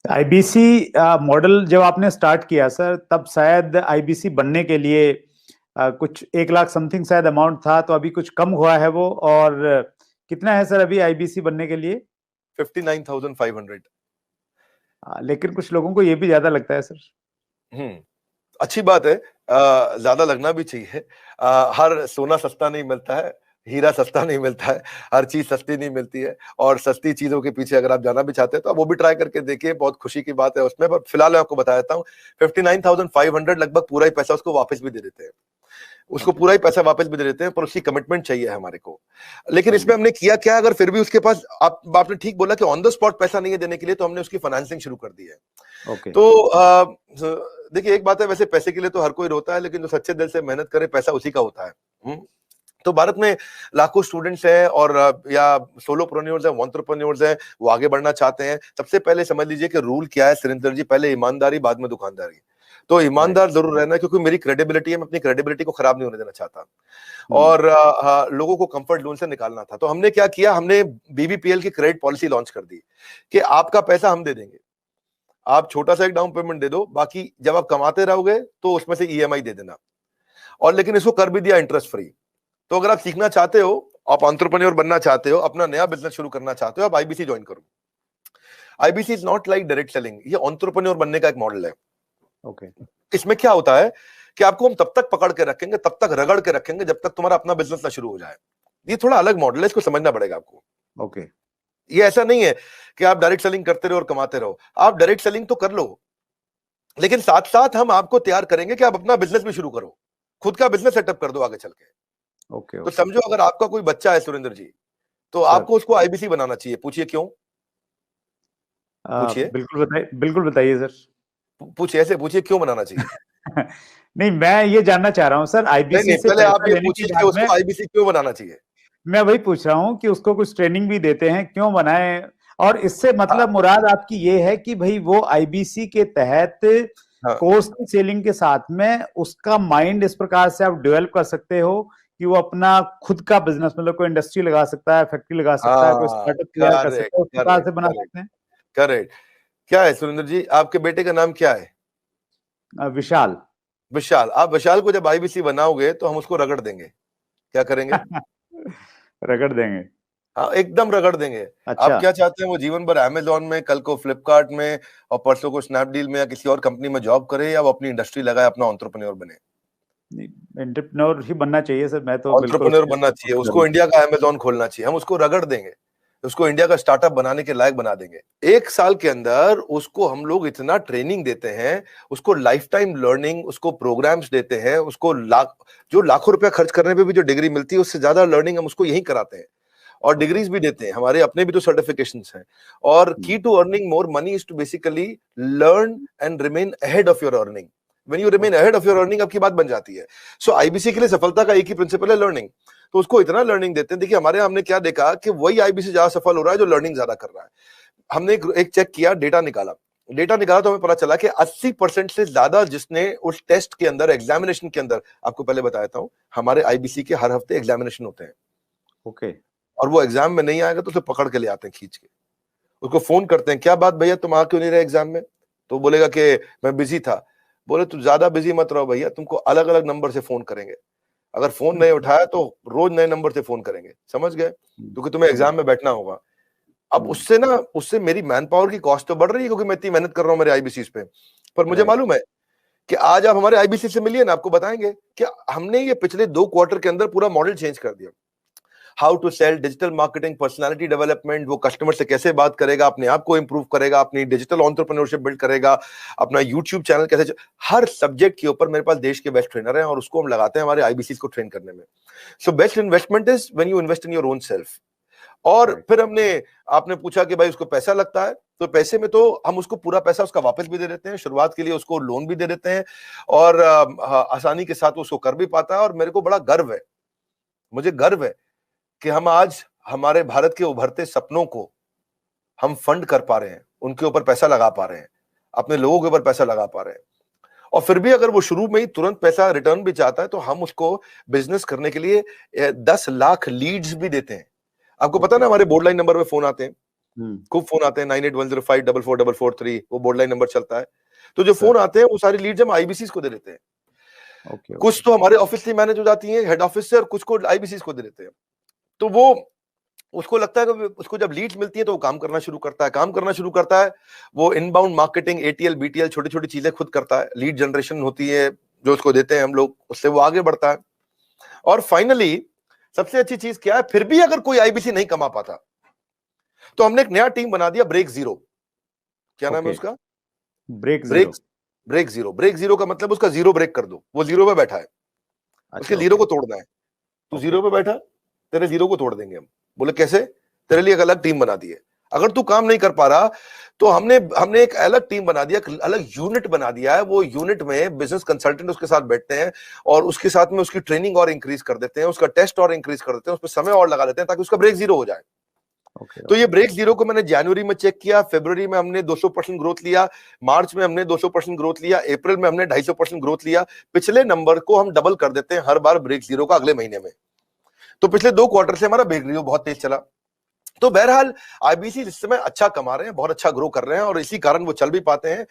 IBC model जब आपने start किया सर, तब शायद आईबीसी बनने के लिए कुछ 1 लाख समथिंग शायद अमाउंट था, तो अभी कुछ कम हुआ है वो। और कितना है सर अभी आईबीसी बनने के लिए? 59,500। लेकिन कुछ लोगों को ये भी ज्यादा लगता है सर। अच्छी बात है, ज्यादा लगना भी चाहिए। हर सोना सस्ता नहीं मिलता है, हीरा सस्ता नहीं मिलता है, हर चीज सस्ती नहीं मिलती है। और सस्ती चीजों के पीछे अगर आप जाना भी चाहते हैं तो आप वो भी ट्राई करके देखिए, बहुत खुशी की बात है उसमें। पर फिलहाल मैं आपको बता देता हूँ, 59,500 लगभग पूरा ही पैसा उसको वापस भी दे देते हैं, उसको पूरा ही पैसा वापस भी दे देते हैं, पर उसकी कमिटमेंट चाहिए हमारे को। लेकिन इसमें हमने किया क्या, अगर फिर भी उसके पास, आपने ठीक बोला कि ऑन द स्पॉट पैसा नहीं है देने के लिए, तो हमने उसकी फाइनेंसिंग शुरू कर दी है। तो देखिए, एक बात है, वैसे पैसे के लिए तो हर कोई रोता है, लेकिन जो सच्चे दिल से मेहनत करे पैसा उसी का होता है। तो भारत में लाखों स्टूडेंट्स हैं, और या सोलोप्रेन्योर्स हैं, एंटरप्रेन्योर्स हैं, वो आगे बढ़ना चाहते हैं। सबसे पहले समझ लीजिए कि रूल क्या है सुरेंद्र जी, पहले ईमानदारी, बाद में दुकानदारी। तो ईमानदार जरूर रहना है, क्योंकि मेरी क्रेडिबिलिटी है, मैं अपनी क्रेडिबिलिटी को खराब नहीं होने देना चाहता, और लोगों को कंफर्ट जोन से निकालना था। तो हमने क्या किया, हमने बीबीपीएल की क्रेडिट पॉलिसी लॉन्च कर दी कि आपका पैसा हम दे देंगे, आप छोटा सा एक डाउन पेमेंट दे दो, बाकी जब आप कमाते रहोगे तो उसमें से ईएमआई दे देना। और लेकिन इसको कर भी दिया इंटरेस्ट फ्री। तो अगर आप सीखना चाहते हो, आप एंटरप्रेन्योर बनना चाहते हो, अपना नया बिजनेस शुरू करना चाहते हो, आप आईबीसी ज्वाइन करो। IBC is not like direct selling, ये एंटरप्रेन्योर बनने का एक मॉडल है। इसमें क्या होता है कि आपको हम तब तक पकड़ के रखेंगे, तब तक रगड़ के रखेंगे, जब तक तुम्हारा अपना बिजनेस ना शुरू हो जाए। ये थोड़ा अलग मॉडल है, इसको समझना पड़ेगा आपको। ये ऐसा नहीं है कि आप डायरेक्ट सेलिंग करते रहो और कमाते रहो। आप डायरेक्ट सेलिंग तो कर लो, लेकिन साथ साथ हम आपको तैयार करेंगे कि आप अपना बिजनेस भी शुरू करो, खुद का बिजनेस सेटअप कर दो आगे चल के। तो समझो, अगर आपका कोई बच्चा है सुरेंद्र जी, तो आपको उसको आईबीसी बनाना चाहिए। पूछिए क्यों? पूछिए, बिल्कुल बताइए सर। पूछिए, ऐसे पूछिए क्यों बनाना चाहिए। नहीं, मैं ये जानना चाह रहा हूँ सर, आईबीसी से पहले आप ये लेने पूछिए के कि बाद में उसको आईबीसी क्यों बनाना चाहिए। मैं वही पूछ रहा हूँ कि उसको कुछ ट्रेनिंग भी देते हैं, क्यों बनाए? और इससे मतलब मुराद आपकी ये है कि भाई वो आईबीसी के तहत कोर्स की सेलिंग के साथ में उसका माइंड इस प्रकार से आप डेवलप कर सकते हो कि वो अपना खुद का बिजनेस, मतलब कोई इंडस्ट्री लगा सकता है, फैक्ट्री लगा सकता है, कोई स्टार्टअप तैयार कर सकता है, उस प्रकार से बना सकते हैं। करेक्ट। क्या है सुरेंद्र जी, आपके बेटे का नाम क्या है? विशाल। विशाल। आप विशाल को जब आईबीसी बनाओगे तो हम उसको रगड़ देंगे। क्या करेंगे? रगड़ देंगे। हाँ, एकदम रगड़ देंगे। अच्छा। आप क्या चाहते हैं, वो जीवन भर अमेजोन में, कल को फ्लिपकार्ट में, और परसों को स्नैपडील में या किसी और कंपनी में जॉब करे, या वो अपनी इंडस्ट्री लगाए, अपना एंटरप्रेन्योर बने? एंटरप्रेन्योर ही बनना चाहिए सर, मैं तो बिल्कुल एंटरप्रेन्योर बनना चाहिए, उसको इंडिया का अमेजोन खोलना चाहिए। हम उसको रगड़ देंगे, उसको इंडिया का स्टार्टअप बनाने के लायक बना देंगे। 1 साल के अंदर उसको हम लोग इतना ट्रेनिंग देते हैं, उसको लाइफ टाइम लर्निंग, उसको प्रोग्राम्स देते हैं, उसको जो लाखों रुपया खर्च करने पे भी जो डिग्री मिलती है, उससे ज्यादा लर्निंग हम उसको यही कराते हैं। और डिग्रीज भी देते हैं, हमारे अपने भी तो सर्टिफिकेशंस हैं। और key to earning more money is to basically learn and remain ahead of your earning. When you remain ahead of your earning, आपकी बात बन जाती है। सो आईबीसी के लिए सफलता का एक ही प्रिंसिपल है, लर्निंग। तो उसको इतना लर्निंग देते हैं। देखिए, हमारे हमने क्या देखा कि वही आईबीसी ज्यादा सफल हो रहा है जो लर्निंग ज्यादा कर रहा है। हमने एक चेक किया, डेटा निकाला तो हमें पता चला कि 80% से ज्यादा जिसने उस टेस्ट के अंदर, एग्जामिनेशन के अंदर, आपको पहले बताया था, हमारे आईबीसी के हर हफ्ते एग्जामिनेशन होते हैं। और वो एग्जाम में नहीं आएगा तो उसे पकड़ के ले आते हैं खींच के, उसको फोन करते हैं, क्या बात भैया, तुम आ क्यों नहीं रहे एग्जाम में? तो बोलेगा कि मैं बिजी था। बोले तुम ज्यादा बिजी मत रहो भैया, तुमको अलग अलग नंबर से फोन करेंगे, अगर फोन नहीं उठाया तो रोज नए नंबर से फोन करेंगे, समझ गए? क्योंकि तुम्हें एग्जाम में बैठना होगा। अब उससे मेरी मैन पावर की कॉस्ट तो बढ़ रही है, क्योंकि मैं इतनी मेहनत कर रहा हूँ मेरे आईबीसी पे। पर मुझे मालूम है कि आज आप हमारे आईबीसी से मिलिए ना, आपको बताएंगे कि हमने ये पिछले 2 क्वार्टर के अंदर पूरा मॉडल चेंज कर दिया। How to sell, digital marketing, personality development, वो कस्टमर से कैसे बात करेगा, अपने आप को इंप्रूव करेगा, अपनी डिजिटल एंटरप्रेन्योरशिप बिल्ड करेगा, अपना यूट्यूब चैनल कैसे, हर सब्जेक्ट के ऊपर मेरे पास देश के बेस्ट ट्रेनर हैं, और उसको हम लगाते हैं हमारे आईबीसी को ट्रेन करने में। So best investment is when you invest in your own self. और फिर आपने पूछा कि भाई उसको पैसा लगता है, तो पैसे में तो हम उसको पूरा पैसा उसका वापस भी दे देते हैं, शुरुआत के लिए उसको लोन भी दे देते हैं, और आसानी के साथ उसको कर भी पाता है। और मेरे को बड़ा गर्व है, मुझे गर्व है कि हम आज हमारे भारत के उभरते सपनों को हम फंड कर पा रहे हैं, उनके ऊपर पैसा लगा पा रहे हैं, अपने लोगों के ऊपर पैसा लगा पा रहे हैं। और फिर भी अगर वो शुरू में ही तुरंत पैसा रिटर्न भी चाहता है, तो हम उसको बिजनेस करने के लिए 10 लाख लीड्स भी देते हैं। आपको पता ना, हमारे बोर्ड लाइन नंबर पे फोन आते हैं, खूब फोन आते हैं 9810544443, वो बोर्ड लाइन नंबर चलता है। तो जो फोन आते हैं वो सारी लीड्स हम आईबीसी को दे देते हैं। कुछ तो हमारे ऑफिस से मैनेज हो जाती है हेड ऑफिस से, और कुछ को आईबीसी को दे देते हैं। तो वो उसको लगता है कि उसको जब लीड्स मिलती है तो वो काम करना शुरू करता है। वो इनबाउंड मार्केटिंग, एटीएल बीटीएल छोटी छोटी चीजें खुद करता है। लीड जनरेशन होती है जो उसको देते हैं हम लोग, उससे वो आगे बढ़ता है। और फाइनली सबसे अच्छी चीज क्या है, फिर भी अगर कोई आईबीसी नहीं कमा पाता तो हमने एक नया टीम बना दिया, ब्रेक जीरो। क्या नाम है उसका? ब्रेक जीरो का मतलब उसका जीरो ब्रेक कर दो। वो जीरो पे बैठा है, उसके जीरो को तोड़ना है। तू जीरो पे बैठा, तेरे जीरो को तोड़ देंगे हम। बोले कैसे? तेरे लिए एक अलग टीम बना दी है। अगर तू काम नहीं कर पा रहा तो हमने एक अलग टीम बना दिया, अलग यूनिट बना दिया है। वो यूनिट में बिजनेस कंसल्टेंट उसके साथ बैठते हैं और उसके साथ में उसकी ट्रेनिंग और इंक्रीज कर देते हैं, उसका टेस्ट और इंक्रीज कर देते हैं, उस पर समय और लगा देते हैं ताकि उसका ब्रेक जीरो हो जाए। तो ये ब्रेक जीरो को मैंने जनवरी में चेक किया, फरवरी में हमने 200% ग्रोथ लिया, मार्च में हमने 200% ग्रोथ लिया, अप्रैल में हमने 250% ग्रोथ लिया। पिछले नंबर को हम डबल कर देते हैं हर बार ब्रेक जीरो का अगले महीने में। तो पिछले 2 क्वार्टर से हमारा ब्रेक जीरो बहुत तेज चला। तो बहरहाल आईबीसी इस समय अच्छा कमा रहे हैं, बहुत अच्छा ग्रो कर रहे हैं, और इसी कारण वो चल भी पाते हैं।